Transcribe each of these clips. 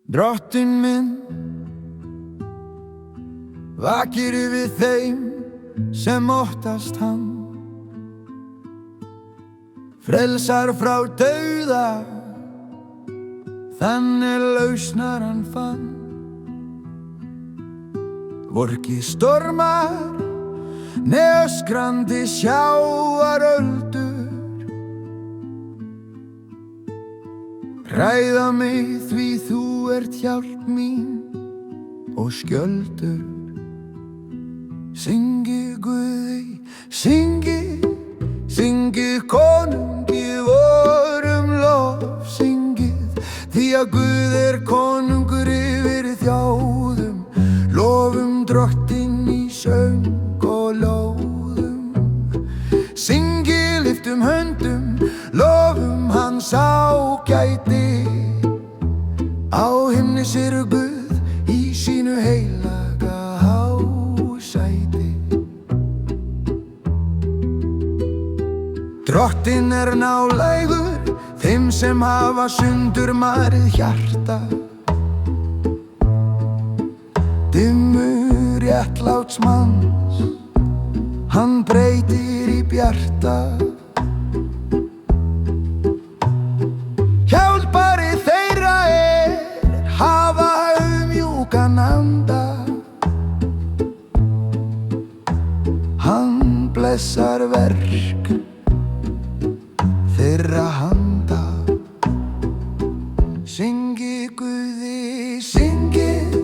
Drottinn minn vakir yfir þeim sem óttast hann, frelsar frá dauða, þannig lausnar hann fann. Vorki stormar né öskrandi sjávaröldur hræða mig, því þú ert hjálp mín og skjöldur. Syngi Guði, syngi, syngið konungi vorum lof, syngið, því að Guð er konungur yfir þjóðum, lofum Drottinn í söng og lóðum. Syngið, lyftum höndum, lofum hans ágæti, á himni situr Guð í sínu heilaga hásæti. Drottinn er nálægur þeim sem hafa sundurmarið hjarta, dimmur réttláts manns hann breytir í bjarta. Hjálpari þeirra hafa auðmjúkan anda, hann blessar verk þeirra handa. Syngi Guði, syngið,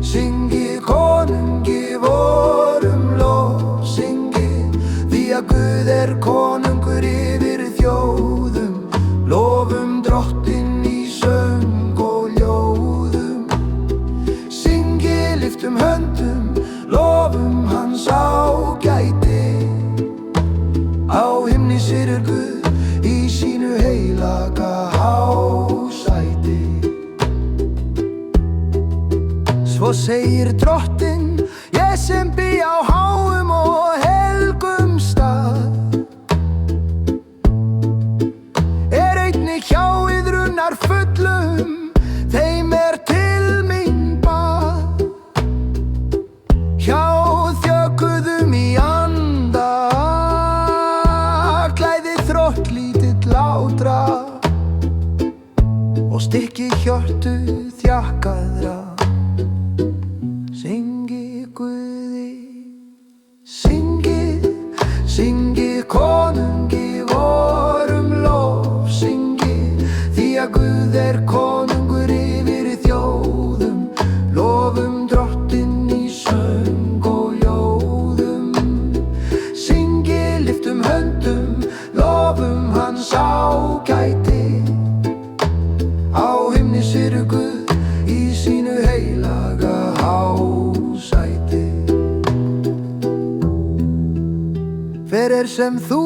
syngið konungi vorum lof, syngið, því að Guð er konungur yfir þjóðum, lofum Drottinn í söng og ljóðum. Syngið, lyftum höndum, lofum hans ágæti, á himni situr Guð í sínu heilaga hásæti. Svo segir Drottinn, ég sem bý á háum og helgum stað, er einnig hjá iðrunar fullum, þeim er til mín bað. Hjá þjökuðum í anda, klæði þrótt lítill látra, og stykki hjörtu þjakkaðra. Syngi Guði, syngið, syngið konungi vorum lof, syngið, því að Guð er konungur yfir þjóðum, lofum Drottinn í söng og ljóðum. Syngið, lyftum höndum, lofum hans ágæti, á himni situr Guð í sínu heilaga hásæti. Hver er sem þú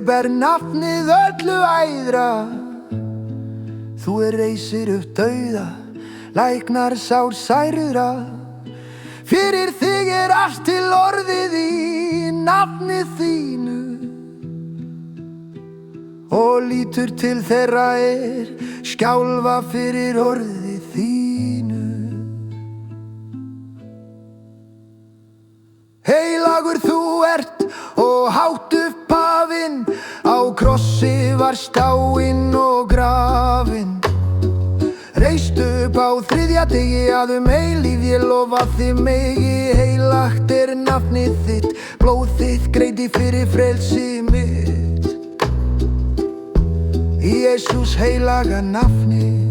ber nafnið öllu æðra, þú reisir upp dauða, læknar sár særðra. Fyrir þig er allt til orðið í nafni þínu, og lítur til þeirra skjálfa fyrir orði þínu. Heilagur þú ert og hátt upphafinn, á krossi varst dáinn og grafinn, reist upp á þriðja degi, að eilífð ég lofa þig megi. Heilagt er nafnið þitt, blóð þitt greiddi fyrir frelsi mitt, í Jesús heilaga nafni.